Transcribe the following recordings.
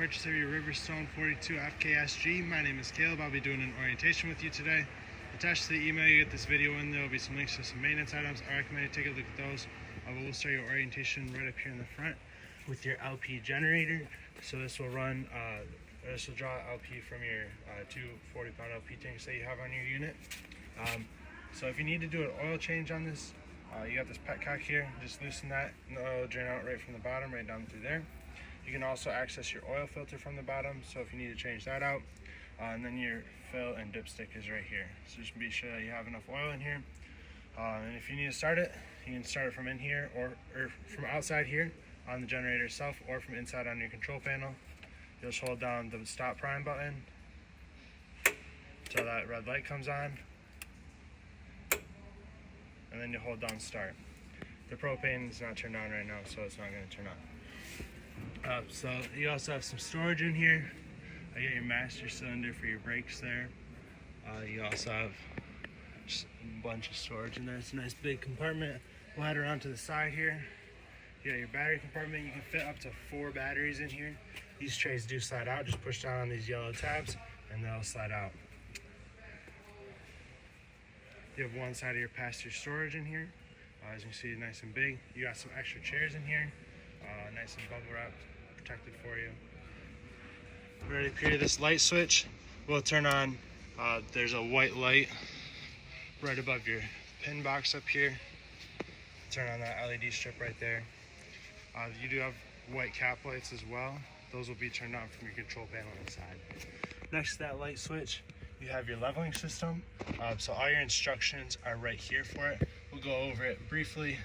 purchase of your Riverstone 42 FKSG. My name is Caleb. I'll be doing an orientation with you today. Attached to the email you get this video in, there will be some links to some maintenance items. I recommend you take a look at those. We'll start your orientation right up here in the front with your LP generator. So this will run, this will draw LP from your two 40-pound LP tanks that you have on your unit. So if you need to do an oil change on this, you got this petcock here, just loosen that and the oil will drain out right from the bottom, right down through there. You can also access your oil filter from the bottom, so if you need to change that out. And then your fill and dipstick is right here. So just be sure that you have enough oil in here. And if you need to start it, you can start it from in here or from outside here on the generator itself, or from inside on your control panel. You'll just hold down the stop prime button until that red light comes on. And then you hold down start. The propane is not turned on right now, so it's not going to turn on. So you also have some storage in here. I got your master cylinder for your brakes there. You also have just a bunch of storage in there. It's a nice big compartment. We'll head around to the side here. You got your battery compartment. You can fit up to 4 batteries in here. These trays do slide out. Just push down on these yellow tabs and they'll slide out. You have one side of your passenger storage in here. As you can see, nice and big. You got some extra chairs in here, nice and bubble wrapped, protected for you. Right up here, this light switch will turn on. There's a white light right above your pin box up here. Turn on that LED strip right there. You do have white cap lights as well. Those will be turned on from your control panel inside. Next to that light switch, you have your leveling system. So all your instructions are right here for it. We'll go over it briefly.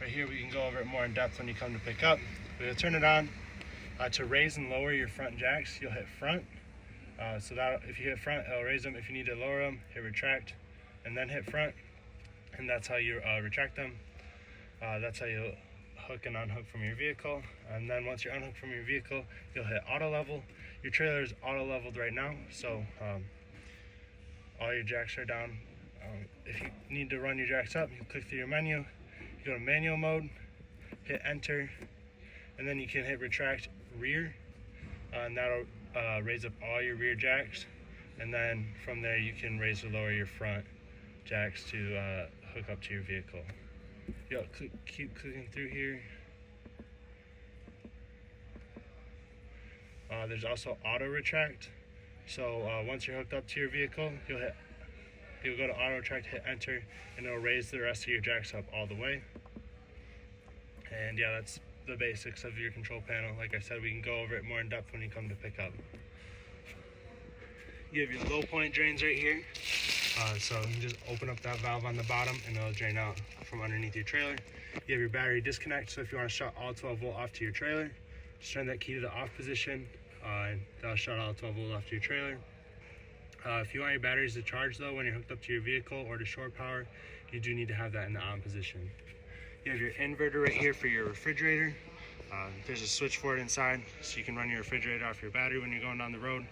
Right here, we can go over it more in depth when you come to pick up. We'll turn it on. To raise and lower your front jacks, you'll hit front. So that if you hit front, it'll raise them. If you need to lower them, hit retract, and then hit front. And that's how you retract them. That's how you hook and unhook from your vehicle. And then once you're unhooked from your vehicle, you'll hit auto level. Your trailer is auto leveled right now, so all your jacks are down. If you need to run your jacks up, you click through your menu. You go to manual mode, hit enter, and then you can hit retract rear, and that'll raise up all your rear jacks. And then from there, you can raise or lower your front jacks to hook up to your vehicle. You'll keep clicking through here. There's also auto retract. So once you're hooked up to your vehicle, you'll go to auto retract, hit enter, and it'll raise the rest of your jacks up all the way. And yeah, that's the basics of your control panel. Like I said, we can go over it more in depth when you come to pick up. You have your low point drains right here. So you can just open up that valve on the bottom and it'll drain out from underneath your trailer. You have your battery disconnect, so if you want to shut all 12 volt off to your trailer, just turn that key to the off position, and that'll shut all 12 volt off to your trailer. If you want your batteries to charge though when you're hooked up to your vehicle or to shore power, you do need to have that in the on position. You have your inverter right here for your refrigerator. There's a switch for it inside, so you can run your refrigerator off your battery when you're going down the road.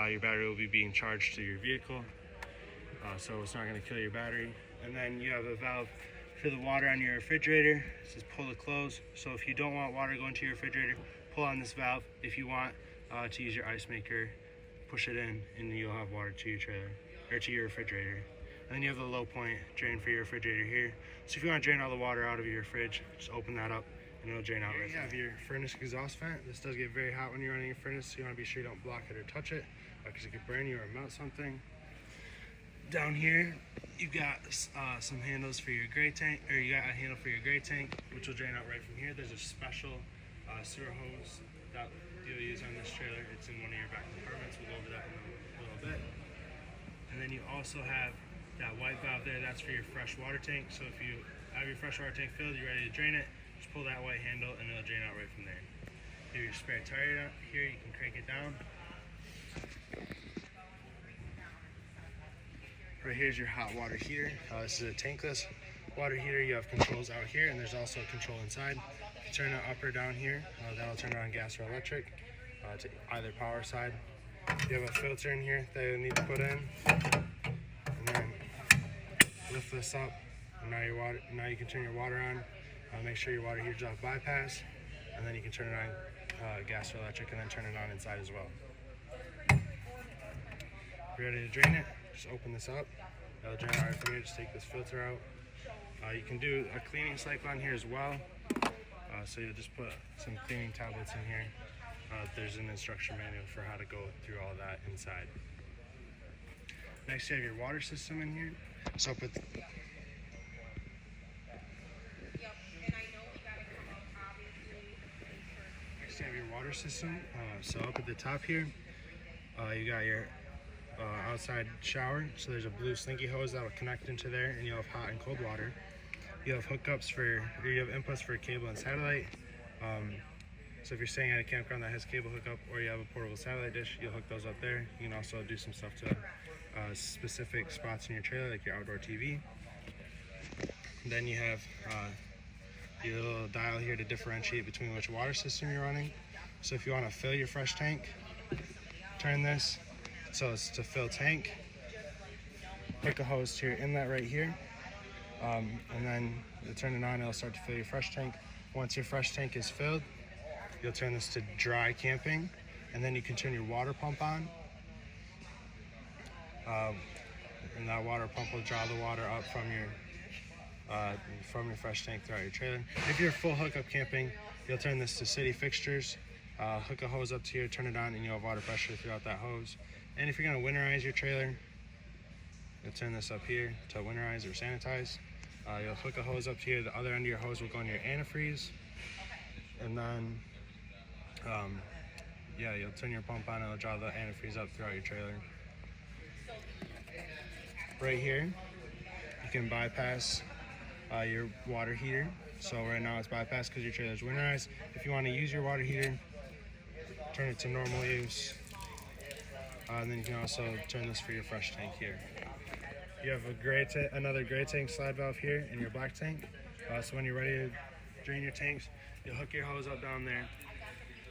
Your battery will be being charged to your vehicle, so it's not going to kill your battery. And then you have a valve for the water on your refrigerator. It says pull to close. So if you don't want water going to your refrigerator, pull on this valve. If you want to use your ice maker, push it in, and you'll have water to your trailer or to your refrigerator. And then you have the low point drain for your refrigerator here. So if you want to drain all the water out of your fridge, just open that up and it'll drain out right. You have your furnace exhaust vent. This does get very hot when you're running your furnace, so you want to be sure you don't block it or touch it, because it could burn you or melt something. Down here, you've got some handles for your gray tank, or you got a handle for your gray tank, which will drain out right from here. There's a special sewer hose that you'll use on this trailer. It's in one of your back compartments. We'll go over that in a little bit. And then you also have that white valve there. That's for your fresh water tank. So if you have your fresh water tank filled, you're ready to drain it, just pull that white handle and it'll drain out right from there. You have your spare tire here. You can crank it down. Right here's your hot water heater. This is a tankless water heater. You have controls out here, and there's also a control inside. If you turn it up or down here, that'll turn it on gas or electric to either power side. You have a filter in here that you need to put in, and then lift this up, and now you can turn your water on. Make sure your water heater's off bypass, and then you can turn it on gas or electric, and then turn it on inside as well. If you're ready to drain it, just open this up. That'll drain out right from here. Just take this filter out. You can do a cleaning cycle on here as well. So you'll just put some cleaning tablets in here. There's an instruction manual for how to go through all that inside. Next, you have your water system in here. So put next, you have your water system. So up at the top here, you got your outside shower. So there's a blue slinky hose that will connect into there, and you'll have hot and cold water. You have hookups you have inputs for cable and satellite. So if you're staying at a campground that has cable hookup, or you have a portable satellite dish, you'll hook those up there. You can also do some stuff to specific spots in your trailer, like your outdoor TV. Then you have your little dial here to differentiate between which water system you're running. So if you want to fill your fresh tank, turn this so it's to fill tank. Hook a hose to your inlet right here, and then you turn it on, it'll start to fill your fresh tank. Once your fresh tank is filled, you'll turn this to dry camping, and then you can turn your water pump on. And that water pump will draw the water up from your fresh tank throughout your trailer. If you're full hookup camping, you'll turn this to city fixtures, hook a hose up to here, turn it on, and you'll have water pressure throughout that hose. And if you're going to winterize your trailer, you'll turn this up here to winterize or sanitize. You'll hook a hose up to here. The other end of your hose will go in your antifreeze, and then you'll turn your pump on, and it'll draw the antifreeze up throughout your trailer. Right here, you can bypass your water heater. So right now it's bypassed because your trailer is winterized. If you want to use your water heater, turn it to normal use. And then you can also turn this for your fresh tank here. You have another gray tank slide valve here in your black tank. So when you're ready to drain your tanks, you'll hook your hose up down there.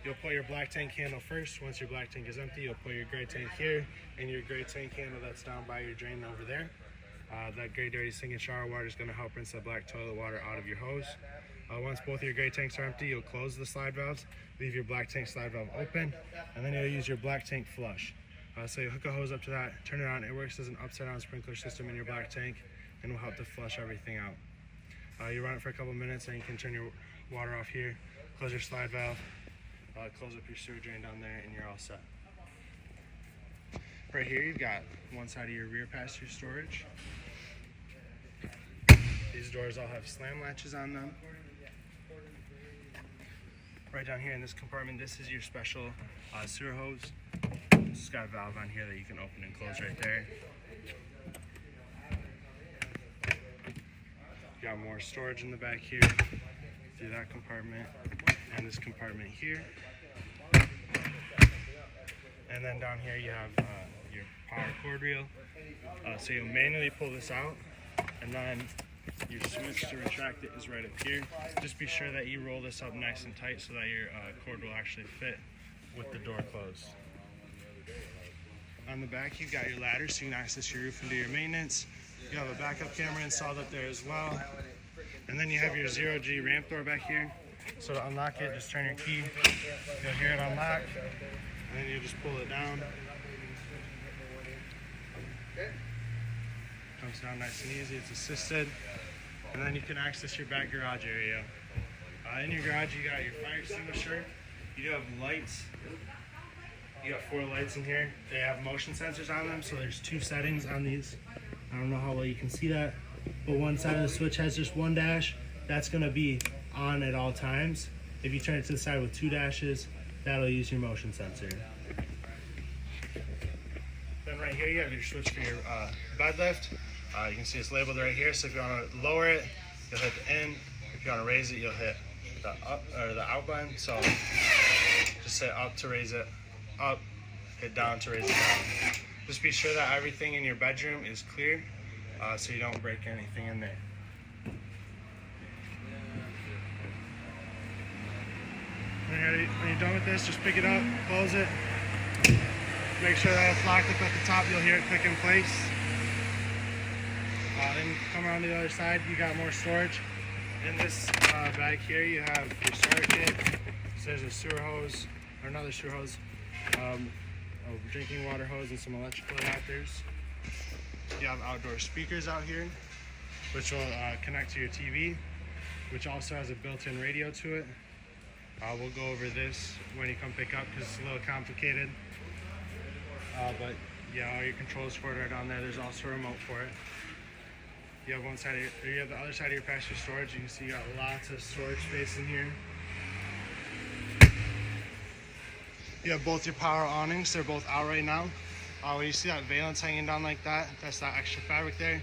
You'll put your black tank handle first. Once your black tank is empty, you'll put your gray tank here, and your gray tank handle that's down by your drain over there. That gray dirty sinking shower water is going to help rinse the black toilet water out of your hose. Once both your gray tanks are empty, you'll close the slide valves, leave your black tank slide valve open, and then you'll use your black tank flush. So you hook a hose up to that, turn it on. It works as an upside down sprinkler system in your black tank, and will help to flush everything out. You run it for a couple minutes, and you can turn your water off here, close your slide valve, close up your sewer drain down there, and you're all set. Right here, you've got one side of your rear passenger storage. These doors all have slam latches on them. Right down here in this compartment, this is your special sewer hose. It's got a valve on here that you can open and close right there. You got more storage in the back here through that compartment and this compartment here. And then down here you have your power cord reel. So you'll manually pull this out, and then your switch to retract it is right up here. Just be sure that you roll this up nice and tight so that your cord will actually fit with the door closed. On the back, you've got your ladder so you can access your roof and do your maintenance. You have a backup camera installed up there as well. And then you have your 0G ramp door back here. So to unlock it, just turn your key. You'll hear it unlock, and then you just pull it down. Comes down nice and easy. It's assisted. And then you can access your back garage area. In your garage, you got your fire extinguisher. You do have lights. You got 4 lights in here. They have motion sensors on them, so there's 2 settings on these. I don't know how well you can see that, but one side of the switch has just 1 dash. That's going to be on at all times. If you turn it to the side with 2 dashes, that'll use your motion sensor. Then right here, you have your switch for your bed lift. You can see it's labeled right here, so if you want to lower it, you'll hit the in. If you want to raise it, you'll hit the up or the out button. So just say up to raise it up, hit down to raise it down. Just be sure that everything in your bedroom is clear, so you don't break anything in there. When you're done with this, just pick it up, close it. Make sure that it's locked up at the top. You'll hear it click in place. Then come around to the other side, you got more storage. In this bag here, you have your starter kit. So there's a sewer hose, or another sewer hose, a drinking water hose, and some electrical adapters. You have outdoor speakers out here, which will connect to your TV, which also has a built-in radio to it. We'll go over this when you come pick up because it's a little complicated. But yeah, all your controls for it are down there. There's also a remote for it. You have one side of your, you have the other side of your passenger storage. You can see you got lots of storage space in here. You have both your power awnings. They're both out right now. When you see that valance hanging down like that, that's that extra fabric there.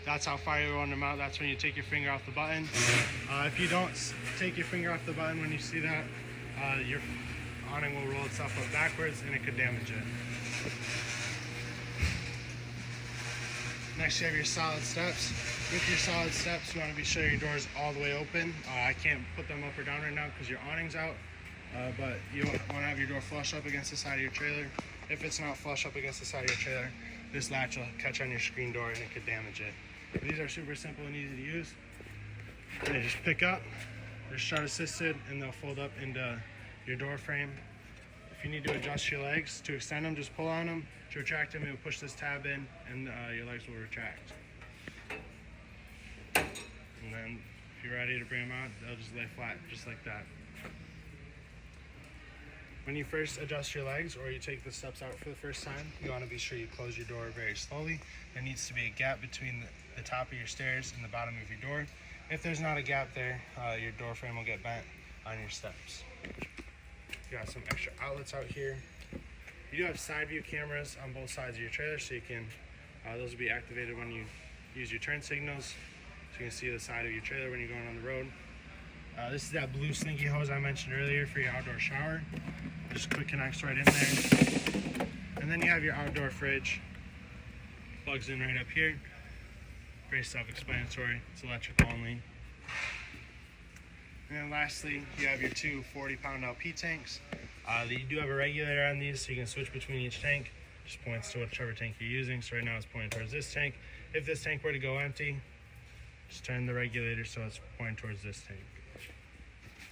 That's how far you want them out. That's when you take your finger off the button. If you don't take your finger off the button when you see that, your awning will roll itself up backwards and it could damage it. Next, you have your solid steps. With your solid steps, you want to be sure your door's all the way open. I can't put them up or down right now because your awning's out, but you want to have your door flush up against the side of your trailer. If it's not flush up against the side of your trailer, this latch will catch on your screen door and it could damage it. But these are super simple and easy to use. They just pick up, they're strut assisted, and they'll fold up into your door frame. If you need to adjust your legs to extend them, just pull on them. To retract them, you'll push this tab in and your legs will retract. And then if you're ready to bring them out, they'll just lay flat, just like that. When you first adjust your legs or you take the steps out for the first time, you want to be sure you close your door very slowly. There needs to be a gap between the top of your stairs and the bottom of your door. If there's not a gap there, your door frame will get bent on your steps. You got some extra outlets out here. You do have side view cameras on both sides of your trailer, so you can, those will be activated when you use your turn signals, so you can see the side of your trailer when you're going on the road. This is that blue slinky hose I mentioned earlier for your outdoor shower. Just quick connects right in there. And then you have your outdoor fridge. Plugs in right up here. Very self-explanatory. It's electric only. And then lastly, you have your two 40-pound LP tanks. You do have a regulator on these, so you can switch between each tank. Just points to whichever tank you're using. So right now it's pointing towards this tank. If this tank were to go empty, just turn the regulator so it's pointing towards this tank.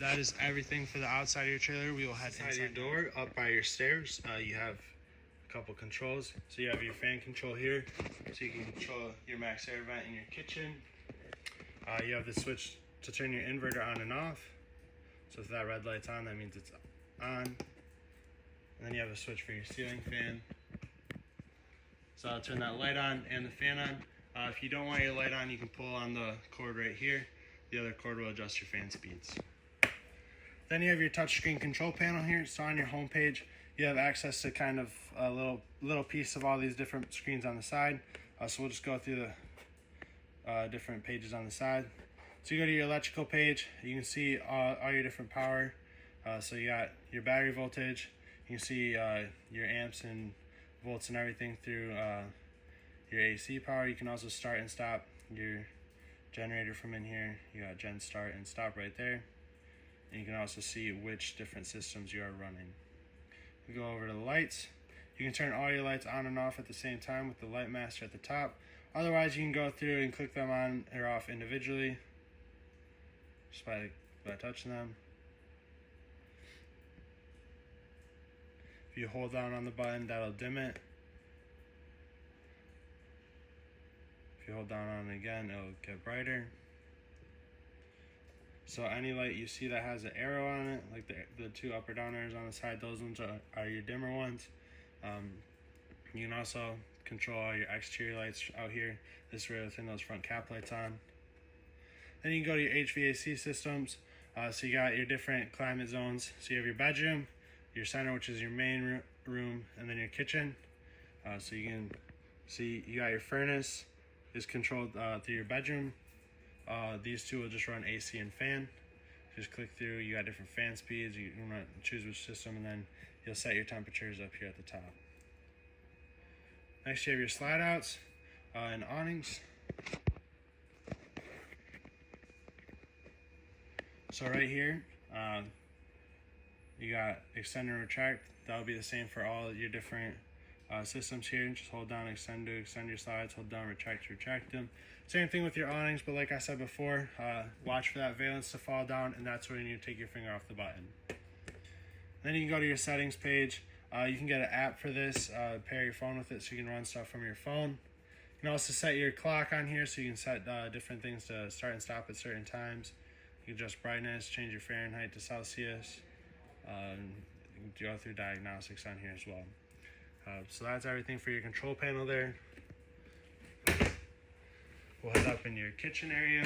That is everything for the outside of your trailer. We will head inside your door. Up by your stairs, you have a couple controls. So you have your fan control here, so you can control your max air vent in your kitchen. You have the switch to turn your inverter on and off. So if that red light's on, that means it's on. And then you have a switch for your ceiling fan. So I'll turn that light on and the fan on. If you don't want your light on, you can pull on the cord right here. The other cord will adjust your fan speeds. Then you have your touchscreen control panel here. So on your home page, you have access to kind of a little piece of all these different screens on the side. So we'll just go through the different pages on the side. So you go to your electrical page, you can see all your different power. So you got your battery voltage, you can see your amps and volts and everything through your AC power. You can also start and stop your generator from in here. You got gen start and stop right there. And you can also see which different systems you are running. We go over to the lights. You can turn all your lights on and off at the same time with the light master at the top. Otherwise, you can go through and click them on or off individually just by touching them. If you hold down on the button, that'll dim it. If you hold down on it again, it'll get brighter. So any light you see that has an arrow on it, like the two up or down arrows on the side, those ones are your dimmer ones. You can also control all your exterior lights out here. This is where the thing those front cap lights on. Then you can go to your HVAC systems. So you got your different climate zones. So you have your bedroom, your center, which is your main room, and then your kitchen. So you can see you got your furnace is controlled through your bedroom. These two will just run AC and fan. Just click through, you got different fan speeds, you can choose which system, and then you'll set your temperatures up here at the top. Next you have your slide outs and awnings. So right here, you got extend and retract. That'll be the same for all your different systems here. Just hold down extend to extend your slides, hold down retract to retract them. Same thing with your awnings, but like I said before, watch for that valance to fall down, and that's when you take your finger off the button. Then you can go to your settings page. You can get an app for this, pair your phone with it so you can run stuff from your phone. You can also set your clock on here so you can set different things to start and stop at certain times. You can adjust brightness, change your Fahrenheit to Celsius. You can go through diagnostics on here as well. So that's everything for your control panel there. We'll head up in your kitchen area.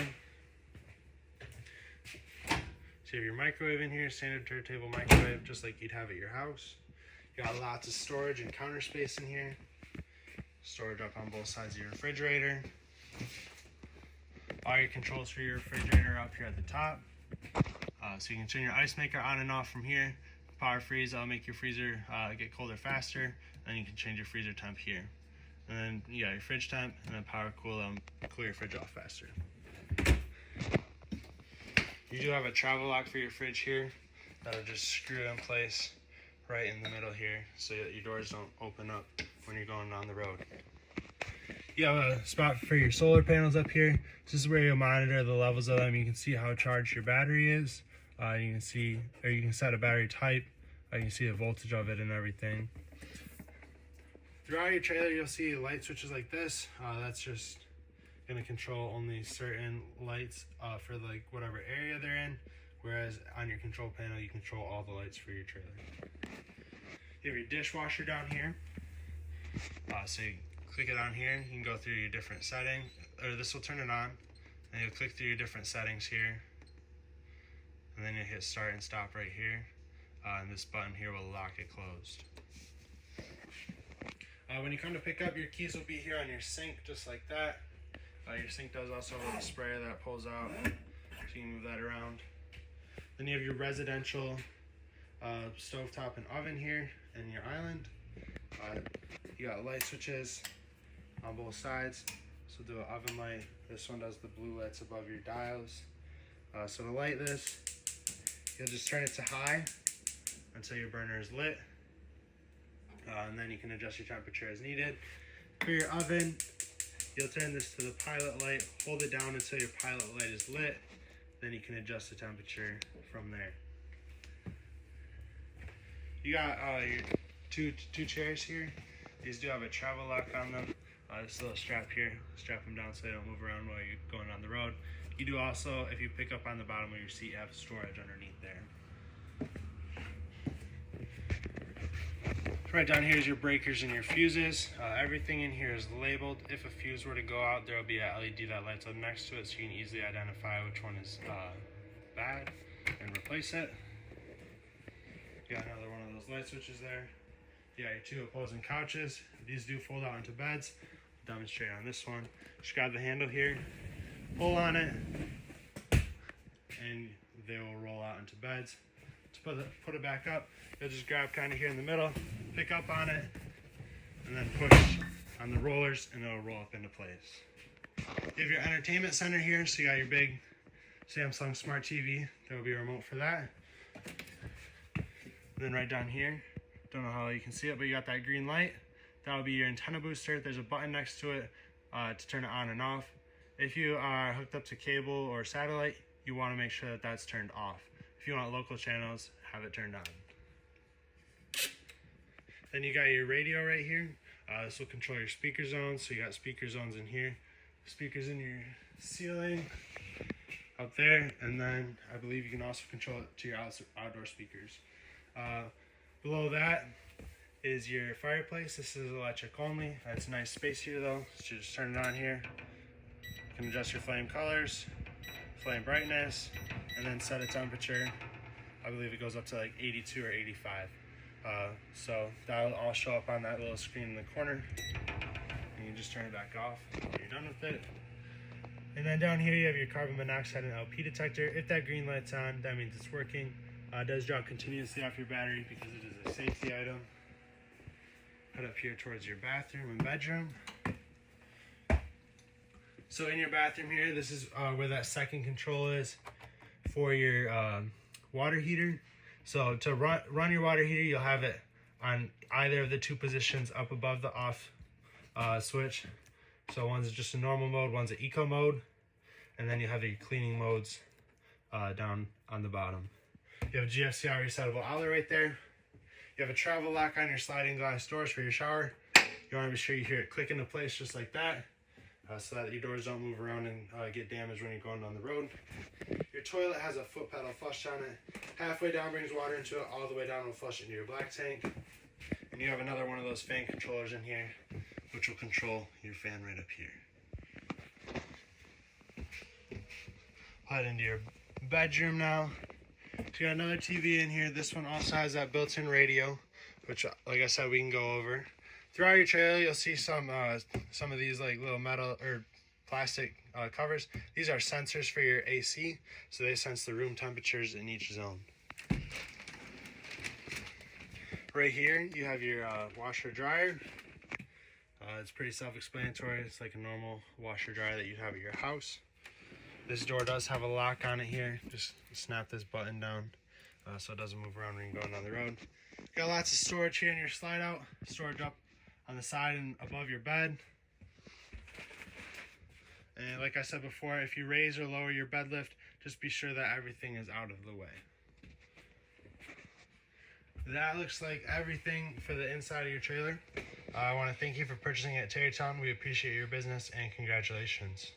So you have your microwave in here, standard turntable microwave, just like you'd have at your house. You got lots of storage and counter space in here. Storage up on both sides of your refrigerator. All your controls for your refrigerator are up here at the top. So you can turn your ice maker on and off from here. Power freeze, that'll make your freezer get colder faster. And you can change your freezer temp here. And then you got your fridge temp, and then power cool, cool your fridge off faster. You do have a travel lock for your fridge here. That'll just screw in place right in the middle here so that your doors don't open up when you're going down the road. You have a spot for your solar panels up here. This is where you'll monitor the levels of them. You can see how charged your battery is. You can see, or you can set a battery type. You can see the voltage of it and everything. Throughout your trailer, you'll see light switches like this. That's just going to control only certain lights for like whatever area they're in. Whereas on your control panel, you control all the lights for your trailer. You have your dishwasher down here. So you click it on here. You can go through your different settings, or this will turn it on. And you'll click through your different settings here. And then you hit start and stop right here. And this button here will lock it closed. When you come to pick up, your keys will be here on your sink, just like that. Your sink does also have a little sprayer that pulls out, so you can move that around. Then you have your residential stovetop and oven here, and your island. You got light switches on both sides. So do an oven light. This one does the blue lights above your dials. So to light this, you'll just turn it to high until your burner is lit. And then you can adjust your temperature as needed. For your oven, you'll turn this to the pilot light, hold it down until your pilot light is lit, then you can adjust the temperature from there. You got your two chairs here. These do have a travel lock on them. This little strap here, strap them down so they don't move around while you're going on the road. You do also, if you pick up on the bottom of your seat, have storage underneath there. Right down here is your breakers and your fuses. Everything in here is labeled. If a fuse were to go out, there will be a LED that lights up next to it so you can easily identify which one is bad and replace it. You got another one of those light switches there. You got your two opposing couches. These do fold out into beds. I'll demonstrate on this one. Just grab the handle here, pull on it, and they will roll out into beds. To put it back up, you'll just grab kind of here in the middle, pick up on it, and then push on the rollers, and it'll roll up into place. You have your entertainment center here, so you got your big Samsung Smart TV. There will be a remote for that. And then right down here, don't know how you can see it, but you got that green light. That will be your antenna booster. There's a button next to it to turn it on and off. If you are hooked up to cable or satellite, you want to make sure that that's turned off. If you want local channels, have it turned on. Then you got your radio right here. This will control your speaker zones. So you got speaker zones in here, speakers in your ceiling up there, and then I believe you can also control it to your outdoor speakers. Below that is your fireplace. This is electric only. That's a nice space here though. So just turn it on here. You can adjust your flame colors, flame brightness, and then set a temperature. I believe it goes up to like 82 or 85. So that'll all show up on that little screen in the corner. And you just turn it back off when you're done with it. And then down here you have your carbon monoxide and LP detector. If that green light's on, that means it's working. It does drop continuously off your battery because it is a safety item. Head up here towards your bathroom and bedroom. So in your bathroom here, this is where that second control is for your water heater. So to run your water heater, you'll have it on either of the two positions up above the off switch. So one's just a normal mode, one's an eco mode, and then you have your cleaning modes down on the bottom. You have a GFCI resettable outlet right there. You have a travel lock on your sliding glass doors for your shower. You want to be sure you hear it click into place just like that, so that your doors don't move around and get damaged when you're going down the road. Your toilet has a foot pedal flush on it. Halfway down brings water into it, all the way down will flush into your black tank. And you have another one of those fan controllers in here, which will control your fan right up here. Head into your bedroom now. So you got another TV in here. This one also has that built-in radio, which, like I said, we can go over. Throughout your trailer, you'll see some of these like little metal or plastic covers. These are sensors for your AC, so they sense the room temperatures in each zone. Right here, you have your washer dryer. It's pretty self-explanatory. It's like a normal washer dryer that you have at your house. This door does have a lock on it here. Just snap this button down so it doesn't move around when you're going down the road. Got lots of storage here in your slide out. Storage up on the side and above your bed. And like I said before, if you raise or lower your bed lift, just be sure that everything is out of the way. That looks like everything for the inside of your trailer. I want to thank you for purchasing it at Terrytown. We appreciate your business and congratulations.